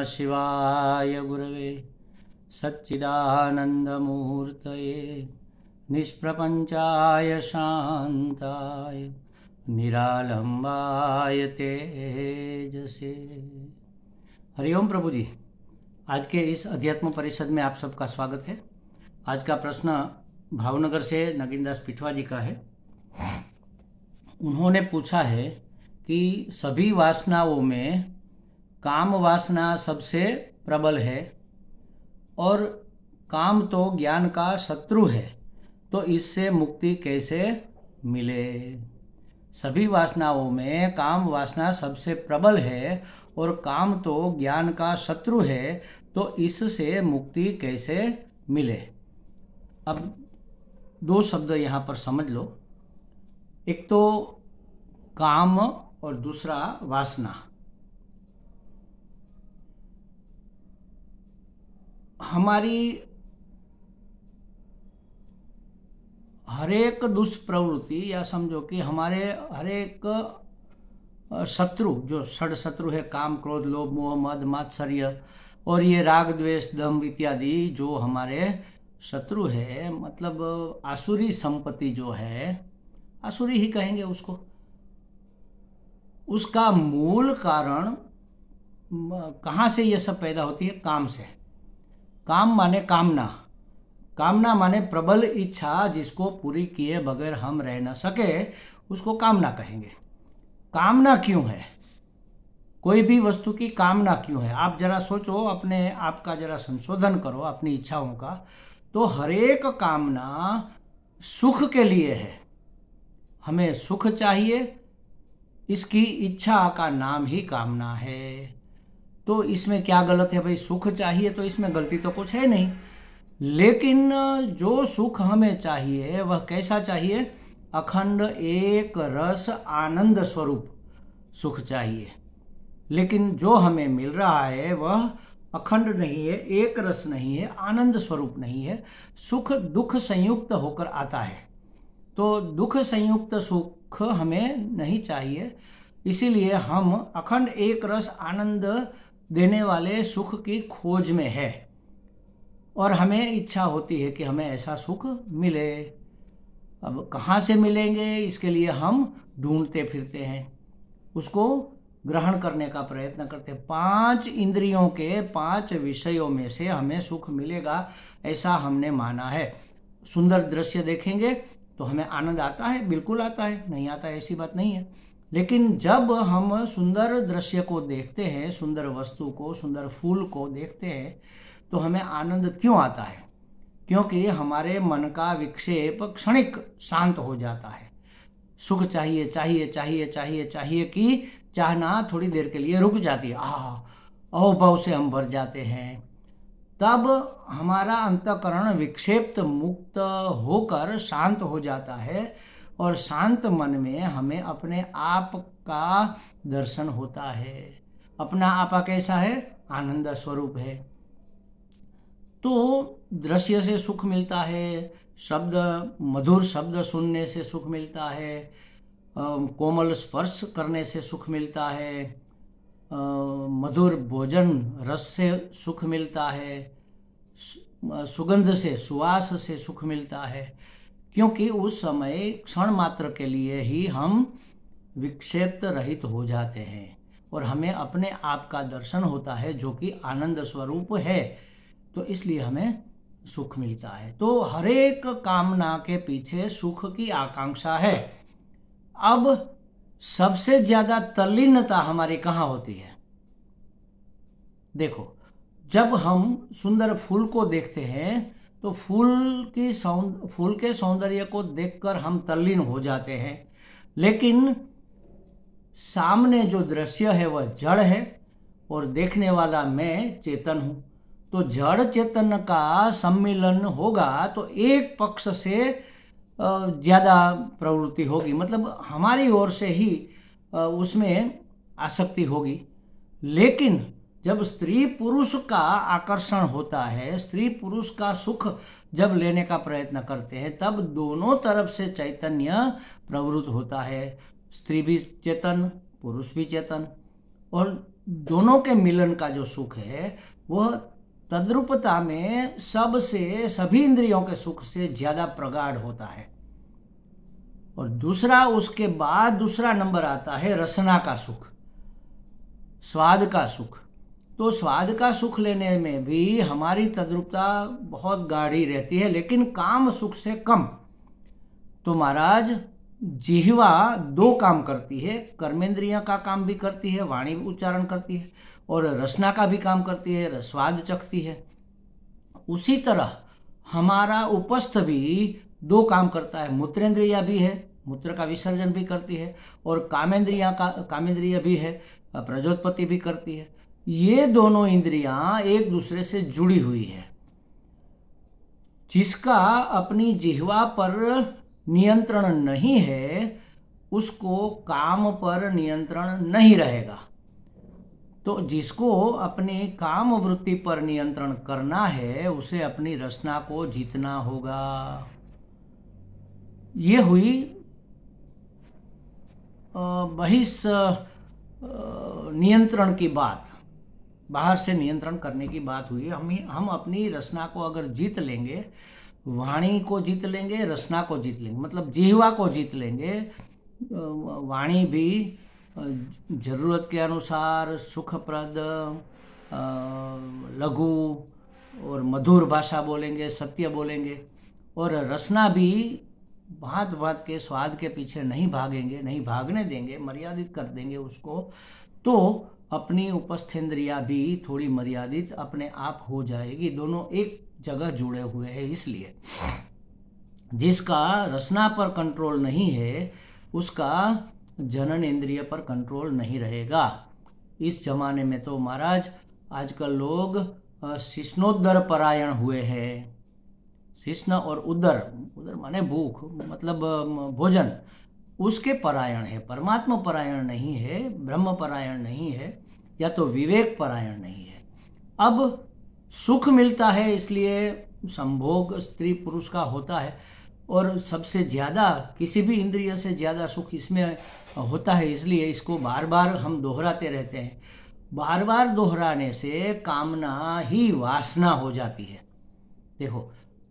नमः शिवाय गुरवे सच्चिदानन्दमूर्तये निष्प्रपंचाय शांताय निरालंबाय तेजसे। हरिओम प्रभु जी, आज के इस अध्यात्म परिषद में आप सबका स्वागत है। आज का प्रश्न भावनगर से नगीनदास पिठवा जी का है। उन्होंने पूछा है कि सभी वासनाओं में काम वासना सबसे प्रबल है और काम तो ज्ञान का शत्रु है, तो इससे मुक्ति कैसे मिले। सभी वासनाओं में काम वासना सबसे प्रबल है और काम तो ज्ञान का शत्रु है, तो इससे मुक्ति कैसे मिले। अब दो शब्द यहाँ पर समझ लो। एक तो काम और दूसरा वासना। हमारी हरेक दुष्प्रवृत्ति या समझो कि हमारे हरेक शत्रु, जो षड शत्रु है, काम क्रोध लोभ मोह मद मात्सर्य और ये राग द्वेष दम्भ इत्यादि जो हमारे शत्रु है, मतलब आसुरी संपत्ति जो है, आसुरी ही कहेंगे उसको, उसका मूल कारण कहाँ से ये सब पैदा होती है? काम से। काम माने कामना, कामना माने प्रबल इच्छा जिसको पूरी किए बगैर हम रह न सके, उसको कामना कहेंगे। कामना क्यों है? कोई भी वस्तु की कामना क्यों है? आप जरा सोचो, अपने आप का जरा संशोधन करो अपनी इच्छाओं का। तो हरेक कामना सुख के लिए है। हमें सुख चाहिए, इसकी इच्छा का नाम ही कामना है। तो इसमें क्या गलत है भाई? सुख चाहिए तो इसमें गलती तो कुछ है नहीं। लेकिन जो सुख हमें चाहिए वह कैसा चाहिए? अखंड एक रस आनंद स्वरूप सुख चाहिए। लेकिन जो हमें मिल रहा है वह अखंड नहीं है, एक रस नहीं है, आनंद स्वरूप नहीं है। सुख दुख संयुक्त होकर आता है। तो दुख संयुक्त सुख हमें नहीं चाहिए। इसीलिए हम अखंड एक रस आनंद देने वाले सुख की खोज में है और हमें इच्छा होती है कि हमें ऐसा सुख मिले। अब कहाँ से मिलेंगे, इसके लिए हम ढूंढते फिरते हैं, उसको ग्रहण करने का प्रयत्न करते हैं। 5 इंद्रियों के 5 विषयों में से हमें सुख मिलेगा, ऐसा हमने माना है। सुंदर दृश्य देखेंगे तो हमें आनंद आता है, बिल्कुल आता है, नहीं आता है ऐसी बात नहीं है। लेकिन जब हम सुंदर दृश्य को देखते हैं, सुंदर वस्तु को, सुंदर फूल को देखते हैं, तो हमें आनंद क्यों आता है? क्योंकि हमारे मन का विक्षेप क्षणिक शांत हो जाता है। सुख चाहिए चाहिए चाहिए चाहिए चाहिए कि चाहना थोड़ी देर के लिए रुक जाती है। अहोभाव से हम भर जाते हैं। तब हमारा अंतःकरण विक्षेप्त मुक्त होकर शांत हो जाता है और शांत मन में हमें अपने आप का दर्शन होता है। अपना आपा कैसा है? आनंद स्वरूप है। तो दृश्य से सुख मिलता है, शब्द मधुर शब्द सुनने से सुख मिलता है, कोमल स्पर्श करने से सुख मिलता है, मधुर भोजन रस से सुख मिलता है, सुगंध से सुवास से सुख मिलता है। क्योंकि उस समय क्षण मात्र के लिए ही हम विक्षेप्त रहित हो जाते हैं और हमें अपने आप का दर्शन होता है जो कि आनंद स्वरूप है। तो इसलिए हमें सुख मिलता है। तो हरेक कामना के पीछे सुख की आकांक्षा है। अब सबसे ज्यादा तल्लीनता हमारी कहाँ होती है? देखो, जब हम सुंदर फूल को देखते हैं तो फूल के सौंदर्य को देखकर हम तल्लीन हो जाते हैं। लेकिन सामने जो दृश्य है वह जड़ है और देखने वाला मैं चेतन हूं। तो जड़ चेतन का सम्मिलन होगा तो एक पक्ष से ज्यादा प्रवृत्ति होगी, मतलब हमारी ओर से ही उसमें आसक्ति होगी। लेकिन जब स्त्री पुरुष का आकर्षण होता है, स्त्री पुरुष का सुख जब लेने का प्रयत्न करते हैं, तब दोनों तरफ से चैतन्य प्रवृत्त होता है। स्त्री भी चेतन, पुरुष भी चेतन। और दोनों के मिलन का जो सुख है वह तद्रूपता में सभी इंद्रियों के सुख से ज्यादा प्रगाढ़ होता है। और दूसरा, उसके बाद दूसरा नंबर आता है रसना का सुख, स्वाद का सुख। तो स्वाद का सुख लेने में भी हमारी तद्रूपता बहुत गाढ़ी रहती है, लेकिन काम सुख से कम। तो महाराज, जिह्वा दो काम करती है, कर्मेंद्रियां का काम भी करती है, वाणी उच्चारण करती है, और रसना का भी काम करती है, स्वाद चखती है। उसी तरह हमारा उपस्थ भी दो काम करता है, मूत्रेंद्रिया भी है, मूत्र का विसर्जन भी करती है, और कामेंद्रिय भी है, प्रजोत्पत्ति भी करती है। ये दोनों इंद्रियां एक दूसरे से जुड़ी हुई है। जिसका अपनी जिह्वा पर नियंत्रण नहीं है उसको काम पर नियंत्रण नहीं रहेगा। तो जिसको अपनी काम वृत्ति पर नियंत्रण करना है उसे अपनी रसना को जीतना होगा। ये हुई नियंत्रण की बात, बाहर से नियंत्रण करने की बात हुई। हम अपनी रसना को अगर जीत लेंगे, वाणी को जीत लेंगे, रसना को जीत लेंगे, मतलब जिह्वा को जीत लेंगे, वाणी भी जरूरत के अनुसार सुखप्रद, लघु और मधुर भाषा बोलेंगे, सत्य बोलेंगे, और रसना भी भांत भांत के स्वाद के पीछे नहीं भागेंगे, नहीं भागने देंगे, मर्यादित कर देंगे उसको। तो अपनी उपस्थेंद्रिया भी थोड़ी मर्यादित अपने आप हो जाएगी। दोनों एक जगह जुड़े हुए हैं। इसलिए जिसका रसना पर कंट्रोल नहीं है उसका जनन इंद्रिय पर कंट्रोल नहीं रहेगा। इस जमाने में तो महाराज आजकल लोग शिष्णोदर परायण हुए हैं। शिष्ण और उदर, उदर माने भूख, मतलब भोजन, उसके परायण है, परमात्मा परायण नहीं है, ब्रह्म परायण नहीं है, या तो विवेक परायण नहीं है। अब सुख मिलता है इसलिए संभोग स्त्री पुरुष का होता है, और सबसे ज्यादा किसी भी इंद्रिय से ज्यादा सुख इसमें होता है, इसलिए इसको बार बार हम दोहराते रहते हैं। बार बार दोहराने से कामना ही वासना हो जाती है। देखो,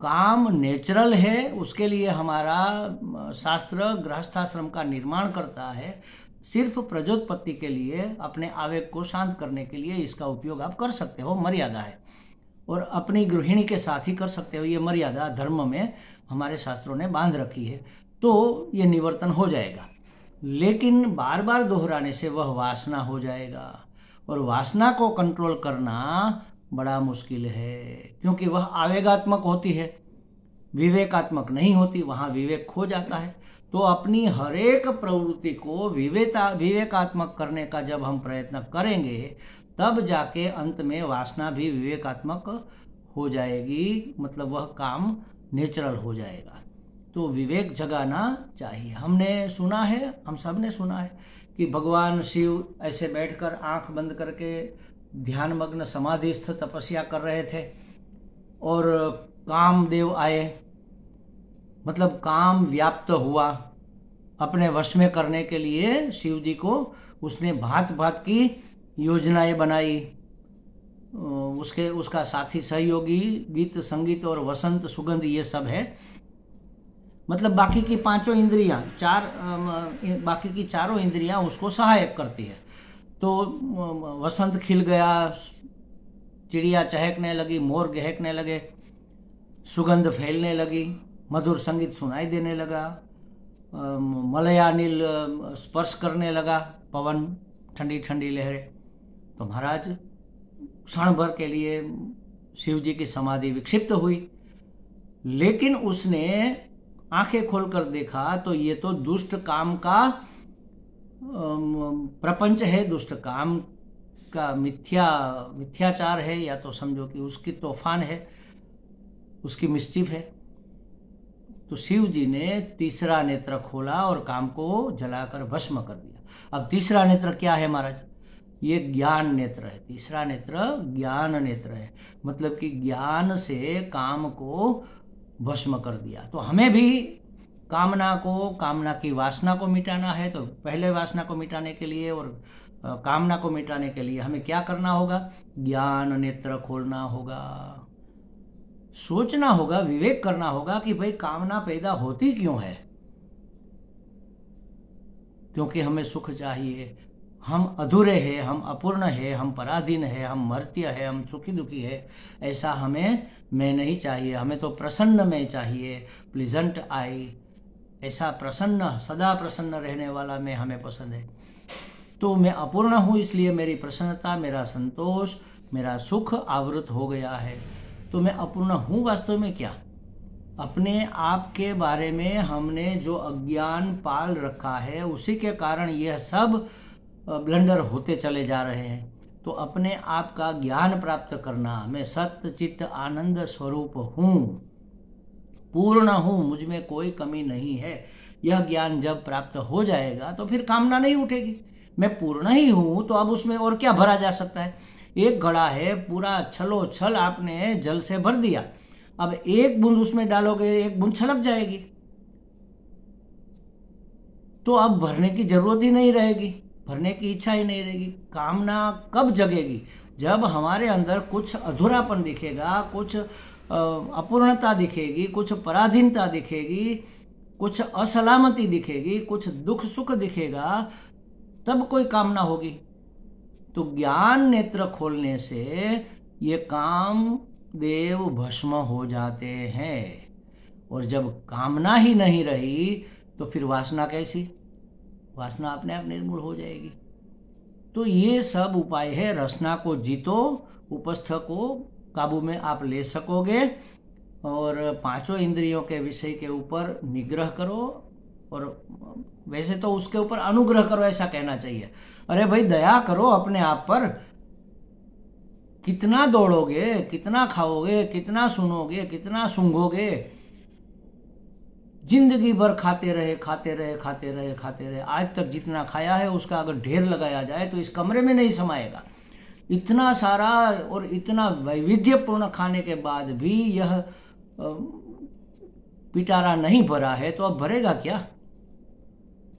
काम नेचुरल है, उसके लिए हमारा शास्त्र गृहस्थाश्रम का निर्माण करता है। सिर्फ प्रजोत्पत्ति के लिए, अपने आवेग को शांत करने के लिए इसका उपयोग आप कर सकते हो, मर्यादा है, और अपनी गृहिणी के साथ ही कर सकते हो। ये मर्यादा धर्म में हमारे शास्त्रों ने बांध रखी है, तो ये निवर्तन हो जाएगा। लेकिन बार बार दोहराने से वह वासना हो जाएगा, और वासना को कंट्रोल करना बड़ा मुश्किल है, क्योंकि वह आवेगात्मक होती है, विवेकात्मक नहीं होती। वहां विवेक खो जाता है। तो अपनी हर एक प्रवृत्ति को विवेकात्मक करने का जब हम प्रयत्न करेंगे, तब जाके अंत में वासना भी विवेकात्मक हो जाएगी, मतलब वह काम नेचुरल हो जाएगा। तो विवेक जगाना चाहिए। हमने सुना है, हम सब ने सुना है कि भगवान शिव ऐसे बैठकर आंख बंद करके ध्यानमग्न समाधिस्थ तपस्या कर रहे थे, और कामदेव आए, मतलब काम व्याप्त हुआ। अपने वश में करने के लिए शिव जी को उसने भांत भांत की योजनाएं बनाई। उसका साथी सहयोगी गीत संगीत और वसंत सुगंध ये सब है। मतलब बाकी की पांचों इंद्रियां, बाकी की चारों इंद्रियां उसको सहायक करती है। तो वसंत खिल गया, चिड़िया चहकने लगी, मोर गहकने लगे, सुगंध फैलने लगी, मधुर संगीत सुनाई देने लगा, मलयानिल स्पर्श करने लगा, पवन, ठंडी ठंडी लहरें। तो महाराज क्षण भर के लिए शिव जी की समाधि विक्षिप्त हुई, लेकिन उसने आंखें खोलकर देखा तो ये तो दुष्ट काम का प्रपंच है, दुष्ट काम का मिथ्याचार है, या तो समझो कि उसकी तूफान है, उसकी मिस्चिफ है। तो शिव जी ने तीसरा नेत्र खोला और काम को जलाकर भस्म कर दिया। अब तीसरा नेत्र क्या है महाराज? ये ज्ञान नेत्र है। तीसरा नेत्र ज्ञान नेत्र है, मतलब कि ज्ञान से काम को भस्म कर दिया। तो हमें भी कामना की वासना को मिटाना है, तो पहले वासना को मिटाने के लिए और कामना को मिटाने के लिए हमें क्या करना होगा? ज्ञान नेत्र खोलना होगा, सोचना होगा, विवेक करना होगा कि भाई कामना पैदा होती क्यों है। क्योंकि हमें सुख चाहिए, हम अधूरे हैं, हम अपूर्ण है, हम पराधीन है, हम मर्त्य है, हम सुखी दुखी है। ऐसा हमें मैं नहीं चाहिए, हमें तो प्रसन्न मैं चाहिए, प्लीजेंट आई, ऐसा प्रसन्न, सदा प्रसन्न रहने वाला मैं हमें पसंद है। तो मैं अपूर्ण हूँ, इसलिए मेरी प्रसन्नता, मेरा संतोष, मेरा सुख आवृत हो गया है। तो मैं अपूर्ण हूँ वास्तव में क्या? अपने आप के बारे में हमने जो अज्ञान पाल रखा है, उसी के कारण यह सब ब्लंडर होते चले जा रहे हैं। तो अपने आप का ज्ञान प्राप्त करना, मैं सत्य चित्त आनंद स्वरूप हूँ, पूर्ण हूँ, मुझ में कोई कमी नहीं है, यह ज्ञान जब प्राप्त हो जाएगा तो फिर कामना नहीं उठेगी। मैं पूर्ण ही हूँ, तो अब उसमें और क्या भरा जा सकता है? एक घड़ा है, पूरा छलो छल आपने जल से भर दिया, अब एक बूंद उसमें डालोगे, एक बूंद छलक जाएगी, तो अब भरने की जरूरत ही नहीं रहेगी, भरने की इच्छा ही नहीं रहेगी। कामना कब जगेगी? जब हमारे अंदर कुछ अधूरापन दिखेगा, कुछ अपूर्णता दिखेगी, कुछ पराधीनता दिखेगी, कुछ असलामती दिखेगी, कुछ दुख सुख दिखेगा, तब कोई कामना होगी। तो ज्ञान नेत्र खोलने से ये काम देव भस्म हो जाते हैं। और जब कामना ही नहीं रही तो फिर वासना कैसी? वासना अपने आप निर्मूल हो जाएगी। तो ये सब उपाय है, रसना को जीतो, उपस्थ को काबू में आप ले सकोगे, और पांचों इंद्रियों के विषय के ऊपर निग्रह करो, और वैसे तो उसके ऊपर अनुग्रह करो ऐसा कहना चाहिए। अरे भाई दया करो अपने आप पर। कितना दौड़ोगे, कितना खाओगे, कितना सुनोगे, कितना सूंघोगे? जिंदगी भर खाते रहे खाते रहे खाते रहे खाते रहे, आज तक जितना खाया है उसका अगर ढेर लगाया जाए तो इस कमरे में नहीं समाएगा। इतना सारा और इतना वैविध्यपूर्ण खाने के बाद भी यह पिटारा नहीं भरा है, तो अब भरेगा क्या?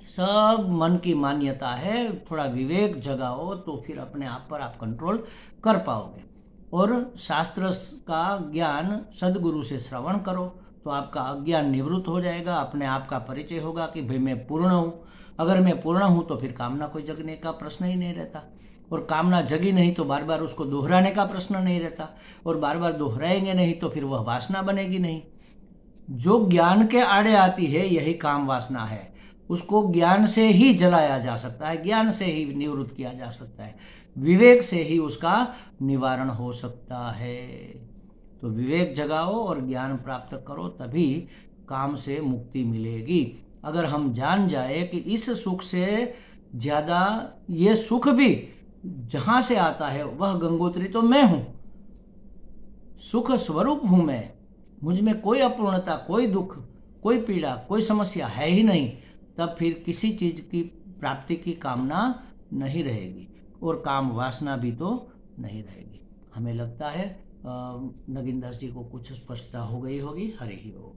सब मन की मान्यता है। थोड़ा विवेक जगाओ तो फिर अपने आप पर आप कंट्रोल कर पाओगे। और शास्त्र का ज्ञान सदगुरु से श्रवण करो तो आपका अज्ञान निवृत्त हो जाएगा, अपने आप का परिचय होगा कि भाई मैं पूर्ण हूँ। अगर मैं पूर्ण हूँ तो फिर कामना कोई जगने का प्रश्न ही नहीं रहता, और कामना जगी नहीं तो बार बार उसको दोहराने का प्रश्न नहीं रहता, और बार बार दोहराएंगे नहीं तो फिर वह वासना बनेगी नहीं। जो ज्ञान के आड़े आती है यही काम वासना है, उसको ज्ञान से ही जलाया जा सकता है, ज्ञान से ही निवृत्त किया जा सकता है, विवेक से ही उसका निवारण हो सकता है। तो विवेक जगाओ और ज्ञान प्राप्त करो, तभी काम से मुक्ति मिलेगी। अगर हम जान जाए कि इस सुख से ज्यादा ये सुख भी जहां से आता है वह गंगोत्री तो मैं हूं, सुख स्वरूप हूं मैं, मुझ में कोई अपूर्णता, कोई दुख, कोई पीड़ा, कोई समस्या है ही नहीं, तब फिर किसी चीज की प्राप्ति की कामना नहीं रहेगी, और काम वासना भी तो नहीं रहेगी। हमें लगता है नगीनदास जी को कुछ स्पष्टता हो गई होगी। हरि ओम।